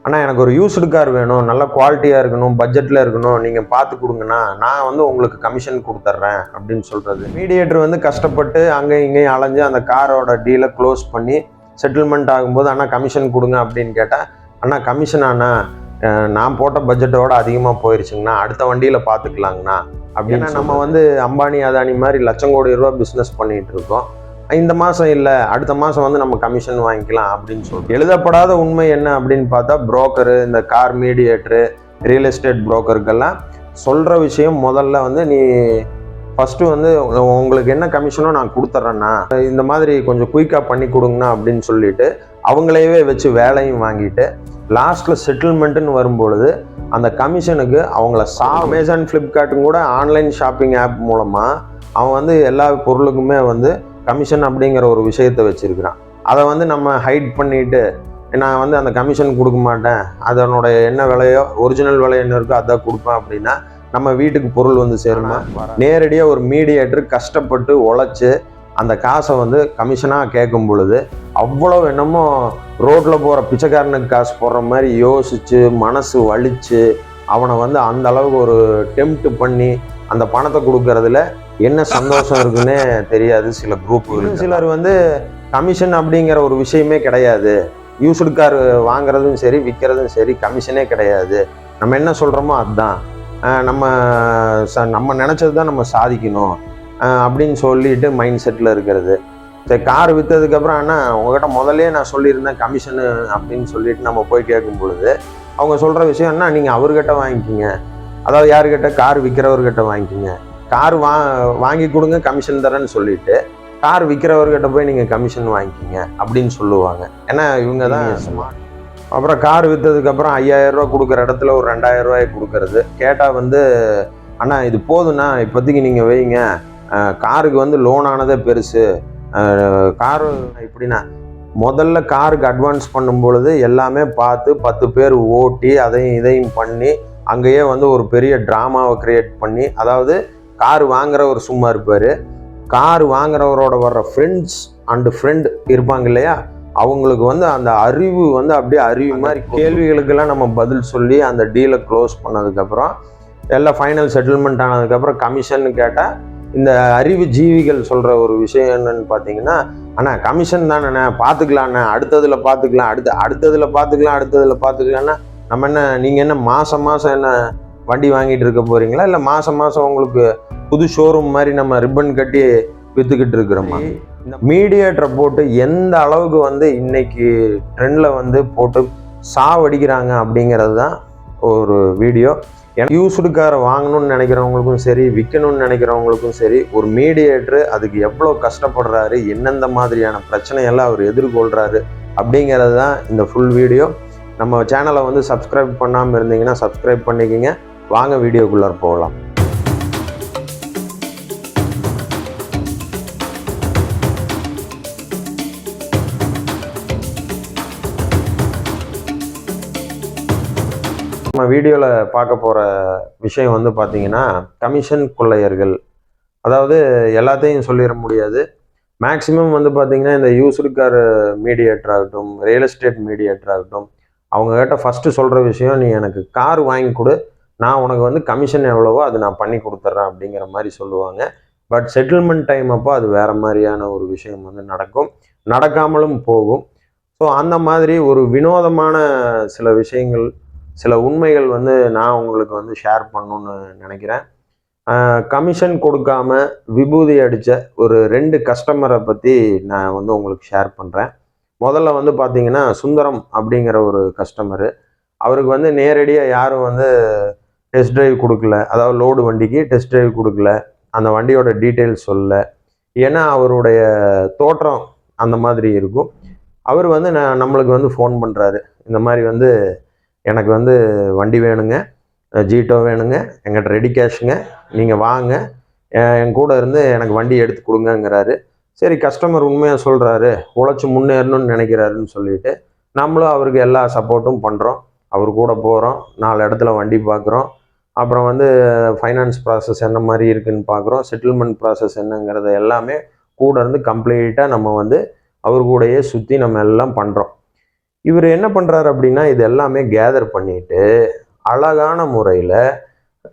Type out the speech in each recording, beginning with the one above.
அண்ணா எனக்கு ஒரு used car வேணும், நல்ல குவாலிட்டியாக இருக்கணும், பட்ஜெட்டில் இருக்கணும், நீங்கள் பார்த்து கொடுங்கண்ணா, நான் வந்து உங்களுக்கு கமிஷன் கொடுத்துட்றேன் அப்படின்னு சொல்கிறது. மீடியேட்டர் வந்து கஷ்டப்பட்டு அங்கேயும் இங்கேயும் அலைஞ்சு அந்த காரோட டீலை க்ளோஸ் பண்ணி செட்டில்மெண்ட் ஆகும்போது அண்ணா கமிஷன் கொடுங்க அப்படின்னு கேட்டால், அண்ணா கமிஷன் அண்ணா நான் போட்ட பட்ஜெட்டோட அதிகமாக போயிடுச்சுங்கண்ணா, அடுத்த வண்டியில் பார்த்துக்கலாங்கண்ணா அப்படின்னா நம்ம வந்து அம்பானி அதானி மாதிரி லட்சம் கோடி ரூபா பிஸ்னஸ் பண்ணிகிட்டு இருக்கோம். இந்த மாதம் இல்லை அடுத்த மாதம் வந்து நம்ம கமிஷன் வாங்கிக்கலாம் அப்படின்னு சொல்லிட்டு எழுதப்படாத உண்மை என்ன அப்படின்னு பார்த்தா புரோக்கரு, இந்த கார் மீடியேட்டரு, ரியல் எஸ்டேட் புரோக்கருக்கெல்லாம் சொல்கிற விஷயம் முதல்ல வந்து நீ ஃபஸ்ட்டு வந்து உங்களுக்கு என்ன கமிஷனோ நான் கொடுத்துட்றேன்னா இந்த மாதிரி கொஞ்சம் குயிக்காக பண்ணி கொடுங்கண்ணா அப்படின்னு சொல்லிட்டு அவங்களையவே வச்சு வேலையும் வாங்கிட்டு லாஸ்ட்டில் செட்டில்மெண்ட்டுன்னு வரும்பொழுது அந்த கமிஷனுக்கு அவங்கள அமேசான் ஃப்ளிப்கார்ட்டும் கூட ஆன்லைன் ஷாப்பிங் ஆப் மூலமாக அவன் வந்து எல்லா பொருளுக்குமே வந்து கமிஷன் அப்படிங்கிற ஒரு விஷயத்தை வச்சுருக்கிறான். அதை வந்து நம்ம ஹைட் பண்ணிவிட்டு நான் வந்து அந்த கமிஷன் கொடுக்க மாட்டேன், அதனுடைய என்ன விலையோ ஒரிஜினல் விலை என்ன இருக்கோ அதான் கொடுப்பேன் அப்படின்னா நம்ம வீட்டுக்கு பொருள் வந்து சேருமா? நேரடியாக ஒரு மீடியேட்டர் கஷ்டப்பட்டு உழைச்சி அந்த காசை வந்து கமிஷனாக கேட்கும் பொழுது அவ்வளோ என்னமோ ரோட்டில் போகிற பிச்சைக்காரனுக்கு காசு போடுற மாதிரி யோசித்து மனசு வலித்து அவனை வந்து அந்த அளவுக்கு ஒரு டெம்ப்ட் பண்ணி அந்த பணத்தை கொடுக்கறதுல என்ன சந்தோஷம் இருக்குன்னே தெரியாது சில குரூப்புகள். சிலர் வந்து கமிஷன் அப்படிங்கிற ஒரு விஷயமே கிடையாது, யூஸ்டு கார் வாங்குறதும் சரி விற்கிறதும் சரி கமிஷனே கிடையாது, நம்ம என்ன சொல்கிறோமோ அதுதான், நம்ம நினச்சது தான் நம்ம சாதிக்கணும் அப்படின்னு சொல்லிட்டு மைண்ட் செட்டில் இருக்கிறது. சரி கார் விற்றதுக்கப்புறம் ஆனால் உங்கள்கிட்ட முதல்ல நான் சொல்லியிருந்தேன் கமிஷனு அப்படின்னு சொல்லிட்டு நம்ம போய் கேட்கும் பொழுது அவங்க சொல்கிற விஷயம் என்ன, நீங்கள் அவர்கிட்ட வாங்கிக்கிங்க, அதாவது யாருக்கிட்ட கார் விற்கிறவர்கிட்ட வாங்கிக்கிங்க, கார் வாங்கி கொடுங்க கமிஷன் தரேன்னு சொல்லிட்டு கார் விற்கிறவர்கிட்ட போய் நீங்கள் கமிஷன் வாங்கிக்கிங்க அப்படின்னு சொல்லுவாங்க. ஏன்னா இவங்க தான் அப்புறம் கார் விற்றதுக்கப்புறம் 5000 ரூபா கொடுக்குற இடத்துல ஒரு 2000 ரூபாய் கொடுக்கறது. கேட்டால் வந்து அண்ணா இது போதுண்ணா இப்போதைக்கு நீங்கள் வைங்க, காருக்கு வந்து லோன் ஆனதே பெருசு, காரு இப்படின்னா முதல்ல காருக்கு அட்வான்ஸ் பண்ணும் பொழுது எல்லாமே பார்த்து 10 பேர் ஓட்டி அதையும் இதையும் பண்ணி அங்கேயே வந்து ஒரு பெரிய ட்ராமாவை கிரியேட் பண்ணி, அதாவது கார் வாங்குறவர் சும்மா இருப்பார், கார் வாங்குறவரோட வர்ற ஃப்ரெண்ட்ஸ் அண்டு ஃப்ரெண்ட் இருப்பாங்க இல்லையா, அவங்களுக்கு வந்து அந்த அறிவு வந்து அப்படியே அறிவு மாதிரி கேள்விகளுக்கெல்லாம் நம்ம பதில் சொல்லி அந்த டீலை க்ளோஸ் பண்ணதுக்கப்புறம் எல்லாம் ஃபைனல் செட்டில்மெண்ட் ஆனதுக்கப்புறம் கமிஷன் கேட்டால் இந்த அறிவு ஜீவிகள் சொல்கிற ஒரு விஷயம் என்னன்னு பார்த்தீங்கன்னா, அண்ணா கமிஷன் தானேண்ணே பார்த்துக்கலாண்ணே, அடுத்ததில் பார்த்துக்கலாம், அடுத்ததில் பார்த்துக்கலான்னா நம்ம என்ன நீங்கள் என்ன மாதம் என்ன வண்டி வாங்கிட்டு இருக்க போகிறீங்களா, இல்லை மாதம் உங்களுக்கு புது ஷோரூம் மாதிரி நம்ம ரிப்பன் கட்டி விற்றுக்கிட்டு இருக்கிறோமா? இந்த மீடியேட்டரை போட்டு எந்த அளவுக்கு வந்து இன்னைக்கு ட்ரெண்டில் வந்து போட்டு சாவடிக்கிறாங்க அப்படிங்கிறது தான் ஒரு வீடியோ. யூஸ்டு காரை வாங்கணும்னு நினைக்கிறவங்களுக்கும் சரி விற்கணும்னு நினைக்கிறவங்களுக்கும் சரி ஒரு மீடியேட்டரு அதுக்கு எவ்வளோ கஷ்டப்படுறாரு, எந்தெந்த மாதிரியான பிரச்சனையெல்லாம் அவர் எதிர்கொள்கிறாரு அப்படிங்கிறது தான் இந்த ஃபுல் வீடியோ. நம்ம சேனலை வந்து சப்ஸ்கிரைப் பண்ணாமல் இருந்தீங்கன்னா சப்ஸ்கிரைப் பண்ணிக்கிங்க. வாங்க வீடியோக்குள்ளே போகலாம். நம்ம வீடியோவில் பார்க்க போகிற விஷயம் வந்து பார்த்தீங்கன்னா கமிஷன் கொள்ளையர்கள். அதாவது எல்லாத்தையும் சொல்லிட முடியாது, மேக்சிமம் வந்து பார்த்தீங்கன்னா இந்த யூஸ்டு கார் மீடியேட்டர் ஆகட்டும், ரியல் எஸ்டேட் மீடியேட்டர் ஆகட்டும், அவங்ககிட்ட ஃபஸ்ட்டு சொல்கிற விஷயம் நீ எனக்கு கார் வாங்கி கொடு, நான் உனக்கு வந்து கமிஷன் எவ்வளவோ அது நான் பண்ணி கொடுத்துட்றேன் அப்படிங்கிற மாதிரி சொல்லுவாங்க. பட் செட்டில்மெண்ட் டைம் அப்போ அது வேறு மாதிரியான ஒரு விஷயம் வந்து நடக்கும், நடக்காமலும் போகும். ஸோ அந்த மாதிரி ஒரு வினோதமான சில விஷயங்கள் சில உண்மைகள் வந்து நான் உங்களுக்கு வந்து ஷேர் பண்ணணுன்னு நினைக்கிறேன். கமிஷன் கொடுக்காம விபூதி அடித்த ஒரு 2 கஸ்டமரை பற்றி நான் வந்து உங்களுக்கு ஷேர் பண்ணுறேன். முதல்ல வந்து பார்த்தீங்கன்னா சுந்தரம் அப்படிங்கிற ஒரு கஸ்டமரு, அவருக்கு வந்து நேரடியாக யாரும் வந்து டெஸ்ட் ட்ரைவ் கொடுக்கல, அதாவது லோடு வண்டிக்கு டெஸ்ட் ட்ரைவ் கொடுக்கல, அந்த வண்டியோட டீட்டெயில்ஸ் சொல்லல, ஏன்னா அவருடைய தோற்றம் அந்த மாதிரி இருக்கும். அவர் வந்து நம்மளுக்கு வந்து ஃபோன் பண்ணுறாரு, இந்த மாதிரி வந்து எனக்கு வந்து வண்டி வேணுங்க, ஜீட்டோ வேணுங்க, எங்கிட்ட ரெடி கேஷுங்க, நீங்கள் வாங்க என் கூட இருந்து எனக்கு வண்டி எடுத்து கொடுங்கங்கிறாரு. சரி கஸ்டமர் உண்மையாக சொல்கிறாரு, உழைச்சி முன்னேறணும்னு நினைக்கிறாருன்னு சொல்லிட்டு நம்மளும் அவருக்கு எல்லா சப்போர்ட்டும் பண்ணுறோம். அவர் கூட போகிறோம், 4 இடத்துல வண்டி பார்க்குறோம், அப்புறம் வந்து ஃபைனான்ஸ் ப்ராசஸ் என்ன மாதிரி இருக்குதுன்னு பார்க்குறோம், செட்டில்மெண்ட் ப்ராசஸ் என்னங்கிறத எல்லாமே கூட இருந்து கம்ப்ளீட்டாக நம்ம வந்து அவர் கூடயே சுற்றி நம்ம எல்லாம் பண்ணுறோம். இவர் என்ன பண்ணுறாரு அப்படின்னா இது எல்லாமே கேதர் பண்ணிட்டு அழகான முறையில்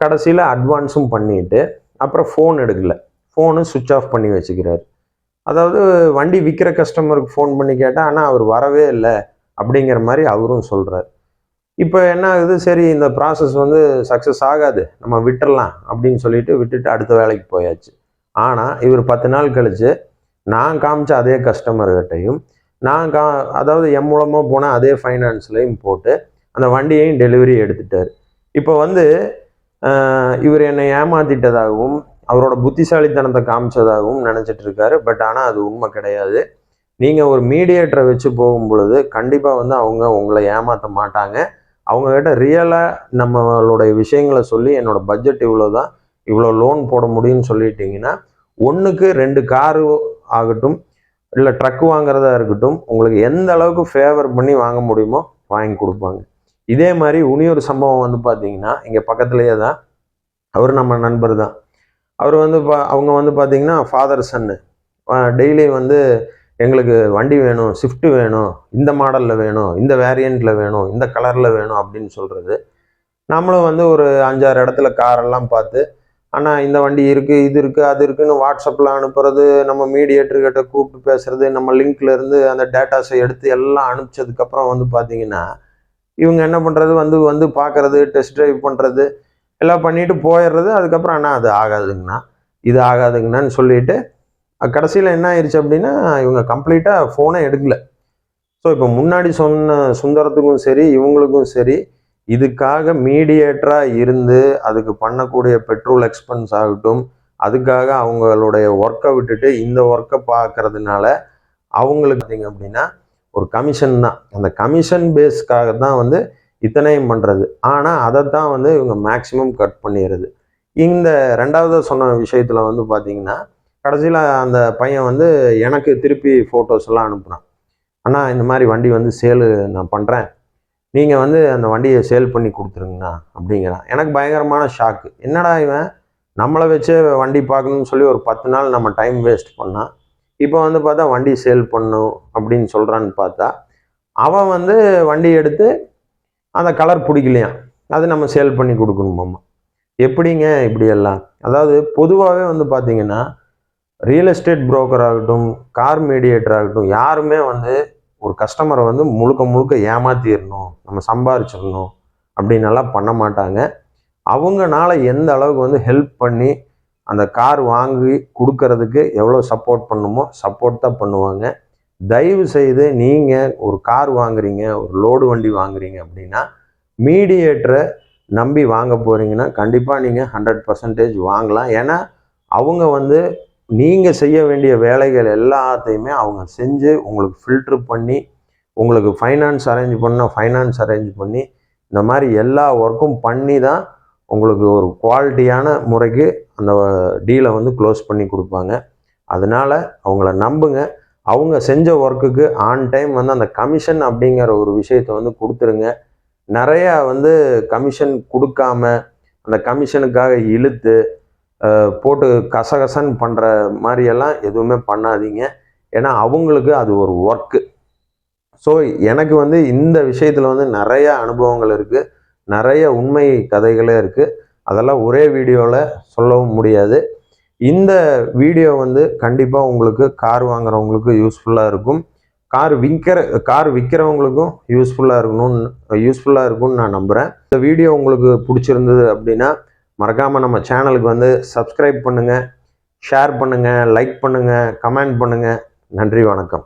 கடைசியில் அட்வான்ஸும் பண்ணிட்டு அப்புறம் ஃபோன் எடுக்கல, ஃபோனு சுவிட்ச் ஆஃப் பண்ணி வச்சுக்கிறாரு. அதாவது வண்டி விற்கிற கஸ்டமருக்கு ஃபோன் பண்ணி கேட்டால் ஆனால் அவர் வரவே இல்லை அப்படிங்கிற மாதிரி அவரும் சொல்கிறார். இப்போ என்ன ஆகுது, சரி இந்த ப்ராசஸ் வந்து சக்ஸஸ் ஆகாது, நம்ம விட்டுறலாம் அப்படின்னு சொல்லிட்டு விட்டுட்டு அடுத்த வேலைக்கு போயாச்சு. ஆனால் இவர் 10 நாள் கழித்து நான் காமிச்ச அதே கஸ்டமர்கிட்டையும் அதாவது என் மூலமாக போன அதே ஃபைனான்ஸ்லையும் போட்டு அந்த வண்டியையும் டெலிவரி எடுத்துட்டார். இப்போ வந்து இவர் என்னை ஏமாத்திட்டதாகவும் அவரோட புத்திசாலித்தனத்தை காமிச்சதாகவும் நினச்சிட்டு இருக்காரு. பட் ஆனால் அது உண்மை கிடையாது. நீங்கள் ஒரு மீடியேட்டரை வச்சு போகும் பொழுது கண்டிப்பாக வந்து அவங்க உங்களை ஏமாற்ற மாட்டாங்க. அவங்கக்கிட்ட ரியலாக நம்மளுடைய விஷயங்களை சொல்லி என்னோட பட்ஜெட் இவ்வளோ தான், இவ்வளோ லோன் போட முடியும்னு சொல்லிட்டீங்கன்னா 1க்கு 2 காரு ஆகட்டும் இல்லை ட்ரக் வாங்குறதா இருக்கட்டும், உங்களுக்கு எந்த அளவுக்கு ஃபேவர் பண்ணி வாங்க முடியுமோ வாங்கி கொடுப்பாங்க. இதே மாதிரி இனியொரு சம்பவம் வந்து பார்த்தீங்கன்னா இங்கே பக்கத்துலேயே தான், அவர் நம்ம நண்பர் தான். அவர் வந்து அவங்க வந்து பார்த்தீங்கன்னா ஃபாதர் சன்னு டெய்லி வந்து எங்களுக்கு வண்டி வேணும், ஸ்விஃப்ட் வேணும், இந்த மாடலில் வேணும், இந்த வேரியண்ட்டில் வேணும், இந்த கலரில் வேணும் அப்படின்னு சொல்கிறது. நம்மளும் வந்து ஒரு 5-6 இடத்துல காரெல்லாம் பார்த்து ஆனால் இந்த வண்டி இருக்குது, இது இருக்குது, அது இருக்குதுன்னு வாட்ஸ்அப்பில் அனுப்புறது, நம்ம மீடியேட்டர்கிட்ட கூப்பிட்டு பேசுகிறது, நம்ம லிங்க்லேருந்து அந்த டேட்டாஸை எடுத்து எல்லாம் அனுப்பிச்சதுக்கப்புறம் வந்து பார்த்தீங்கன்னா இவங்க என்ன பண்ணுறது, வந்து பார்க்குறது, டெஸ்ட் ட்ரைவ் பண்ணுறது எல்லாம் பண்ணிட்டு போயிடுறது. அதுக்கப்புறம் அண்ணா அது ஆகாதுங்கண்ணா, இது ஆகாதுங்கண்ணான்னு சொல்லிட்டு கடைசியில் என்ன ஆயிடுச்சு அப்படின்னா இவங்க கம்ப்ளீட்டாக ஃபோனே எடுக்கல. ஸோ இப்போ முன்னாடி சொன்ன சுந்தரத்துக்கும் சரி இவங்களுக்கும் சரி இதுக்காக மீடியேட்டராக இருந்து அதுக்கு பண்ணக்கூடிய பெட்ரோல் எக்ஸ்பென்ஸ் ஆகட்டும், அதுக்காக அவங்களுடைய ஒர்க்கை விட்டுட்டு இந்த ஒர்க்கை பார்க்கறதுனால அவங்களுக்கு பார்த்தீங்க அப்படின்னா ஒரு கமிஷன் தான். அந்த கமிஷன் பேஸ்க்காக தான் வந்து இத்தனையும் பண்ணுறது. ஆனால் அதை தான் வந்து இவங்க மேக்சிமம் கட் பண்ணிடுறது. இந்த 2வது சொன்ன விஷயத்தில் வந்து பார்த்தீங்கன்னா கடைசியில் அந்த பையன் வந்து எனக்கு திருப்பி ஃபோட்டோஸ் எல்லாம் அனுப்புனான். ஆனால் இந்த மாதிரி வண்டி வந்து சேலு நான் பண்ணுறேன், நீங்கள் வந்து அந்த வண்டியை சேல் பண்ணி கொடுத்துருங்கண்ணா அப்படிங்கிறான். எனக்கு பயங்கரமான ஷாக்கு. என்னடா இவன் நம்மளை வச்சு வண்டி பார்க்கணுன்னு சொல்லி ஒரு 10 நாள் நம்ம டைம் வேஸ்ட் பண்ணான், இப்போ வந்து பார்த்தா வண்டி சேல் பண்ணும் அப்படின்னு சொல்கிறான்னு பார்த்தா அவன் வந்து வண்டி எடுத்து அந்த கலர் பிடிக்கலையாம், அது நம்ம சேல் பண்ணி கொடுக்கணுமாம்மா. எப்படிங்க இப்படியெல்லாம்? அதாவது பொதுவாகவே வந்து பார்த்தீங்கன்னா ரியல் எஸ்டேட் புரோக்கர் ஆகட்டும், கார் மீடியேட்டர் ஆகட்டும், யாருமே வந்து ஒரு கஸ்டமரை வந்து முழுக்க முழுக்க ஏமாற்றிடணும், நம்ம சம்பாரிச்சிடணும் அப்படின்னெல்லாம் பண்ண மாட்டாங்க. அவங்கனால எந்த அளவுக்கு வந்து ஹெல்ப் பண்ணி அந்த கார் வாங்கி கொடுக்கறதுக்கு எவ்வளோ சப்போர்ட் பண்ணுமோ சப்போர்ட் தான் பண்ணுவாங்க. தயவு செய்து நீங்கள் ஒரு கார் வாங்குறீங்க, ஒரு லோடு வண்டி வாங்குறீங்க அப்படின்னா மீடியேட்டரை நம்பி வாங்க போகிறீங்கன்னா கண்டிப்பாக நீங்கள் 100% வாங்கலாம். ஏன்னா அவங்க வந்து நீங்கள் செய்ய வேண்டிய வேலைகள் எல்லாத்தையுமே அவங்க செஞ்சு உங்களுக்கு ஃபில்ட்ரு பண்ணி உங்களுக்கு ஃபைனான்ஸ் அரேஞ்ச் பண்ணி இந்த மாதிரி எல்லா ஒர்க்கும் பண்ணி தான் உங்களுக்கு ஒரு குவாலிட்டியான முறைக்கு அந்த டீலை வந்து க்ளோஸ் பண்ணி கொடுப்பாங்க. அதனால் அவங்கள நம்புங்க. அவங்க செஞ்ச ஒர்க்குக்கு ஆன் டைம் வந்து அந்த கமிஷன் அப்படிங்கிற ஒரு விஷயத்தை வந்து கொடுத்துருங்க. நிறையா வந்து கமிஷன் கொடுக்காம அந்த கமிஷனுக்காக இழுத்து போட்டு கசகசன்னு பண்ணுற மாதிரியெல்லாம் எதுவுமே பண்ணாதீங்க. ஏன்னா அவங்களுக்கு அது ஒரு ஒர்க்கு. ஸோ எனக்கு வந்து இந்த விஷயத்தில் வந்து நிறைய அனுபவங்கள் இருக்குது, நிறைய உண்மை கதைகளே இருக்குது. அதெல்லாம் ஒரே வீடியோவில் சொல்லவும் முடியாது. இந்த வீடியோ வந்து கண்டிப்பாக உங்களுக்கு கார் வாங்குறவங்களுக்கு யூஸ்ஃபுல்லாக இருக்கும், கார் விற்கிறவங்களுக்கும் யூஸ்ஃபுல்லாக இருக்கும்னு நான் நம்புகிறேன். இந்த வீடியோ உங்களுக்கு பிடிச்சிருந்தது அப்படின்னா மறக்காமல் நம்ம சேனலுக்கு வந்து சப்ஸ்கிரைப் பண்ணுங்கள், ஷேர் பண்ணுங்கள், லைக் பண்ணுங்கள், கமெண்ட் பண்ணுங்கள். நன்றி, வணக்கம்.